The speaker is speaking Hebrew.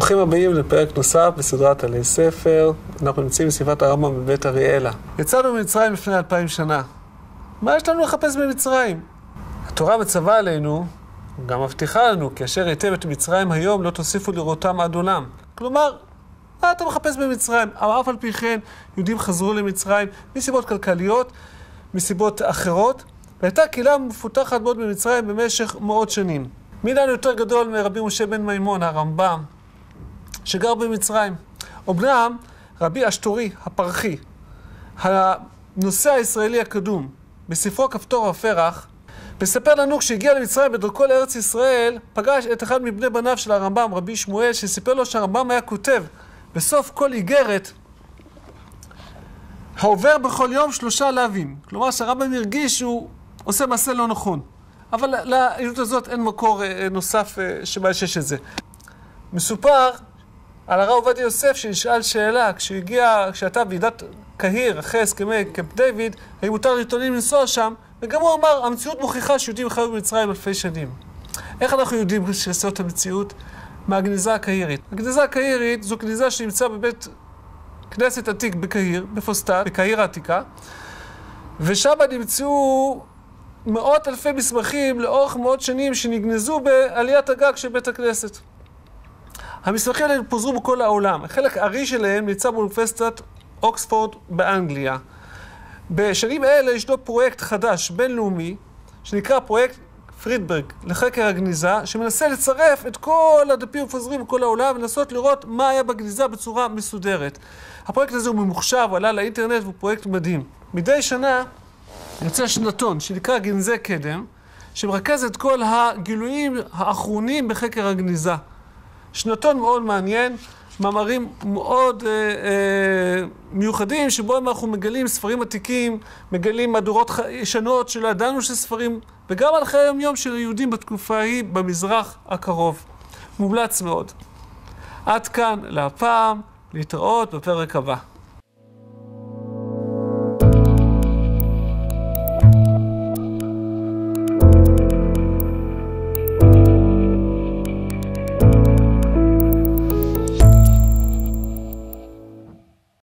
ברוכים הבאים לפרק נוסף בסדרת עלי ספר. אנחנו נמצאים בסביבת הרמב"ם בבית אריאלה. יצאנו ממצרים לפני 2000 שנה. מה יש לנו לחפש במצרים? התורה מצווה עלינו, גם מבטיחה לנו, כי אשר היטב את מצרים היום לא תוסיפו לראותם עד עולם. כלומר, מה אתה מחפש במצרים? אבל אף על פי כן, יהודים חזרו למצרים מסיבות כלכליות, מסיבות אחרות, והייתה קהילה מפותחת מאוד במצרים במשך מאות שנים. מי לנו יותר גדול מרבי משה בן מימון, הרמב"ם, שגר במצרים? אומנם רבי אשתורי הפרחי, הנושא הישראלי הקדום, בספרו כפתור הפרח, מספר לנו כשהגיע למצרים בדרכו לארץ ישראל, פגש את אחד מבני בניו של הרמב"ם, רבי שמואל, שסיפר לו שהרמב"ם היה כותב בסוף כל איגרת, העובר בכל יום 3 לאווים. כלומר שהרמב"ם הרגיש שהוא עושה מעשה לא נכון. אבל לעדות הזאת אין מקור נוסף שמאשש את זה. מסופר על הרב עובדיה יוסף שנשאל שאלה, כשהייתה ועידת קהיר אחרי הסכמי קמפ דיוויד, האם מותר לעיתונים לנסוע שם, וגם הוא אמר, המציאות מוכיחה שיהודים חיו במצרים אלפי שנים. איך אנחנו יודעים שעשו את המציאות? מהגניזה הקהירית. הגניזה הקהירית זו גניזה שנמצאה בבית כנסת עתיק בקהיר, בפוסטט, בקהיר העתיקה, ושם נמצאו מאות אלפי מסמכים לאורך מאות שנים שנגנזו בעליית הגג של בית הכנסת. המסמכים האלה פוזרו בכל העולם. החלק הארי שלהם נמצא באוניברסיטת אוקספורד באנגליה. בשנים אלה ישנו פרויקט חדש, בינלאומי, שנקרא פרויקט פרידברג לחקר הגניזה, שמנסה לצרף את כל הדפים המפוזרים בכל העולם ולנסות לראות מה היה בגניזה בצורה מסודרת. הפרויקט הזה הוא ממוחשב, הוא עלה לאינטרנט והוא פרויקט מדהים. מדי שנה יוצא שנתון שנקרא גנזי קדם, שמרכז את כל הגילויים האחרונים בחקר הגניזה. שנתון מאוד מעניין, מאמרים מאוד מיוחדים, שבו אנחנו מגלים ספרים עתיקים, מגלים מהדורות ישנות שלא ידענו של ספרים, וגם על חיי היום-יום של היהודים בתקופה ההיא במזרח הקרוב. מומלץ מאוד. עד כאן להפעם, להתראות בפרק הבא.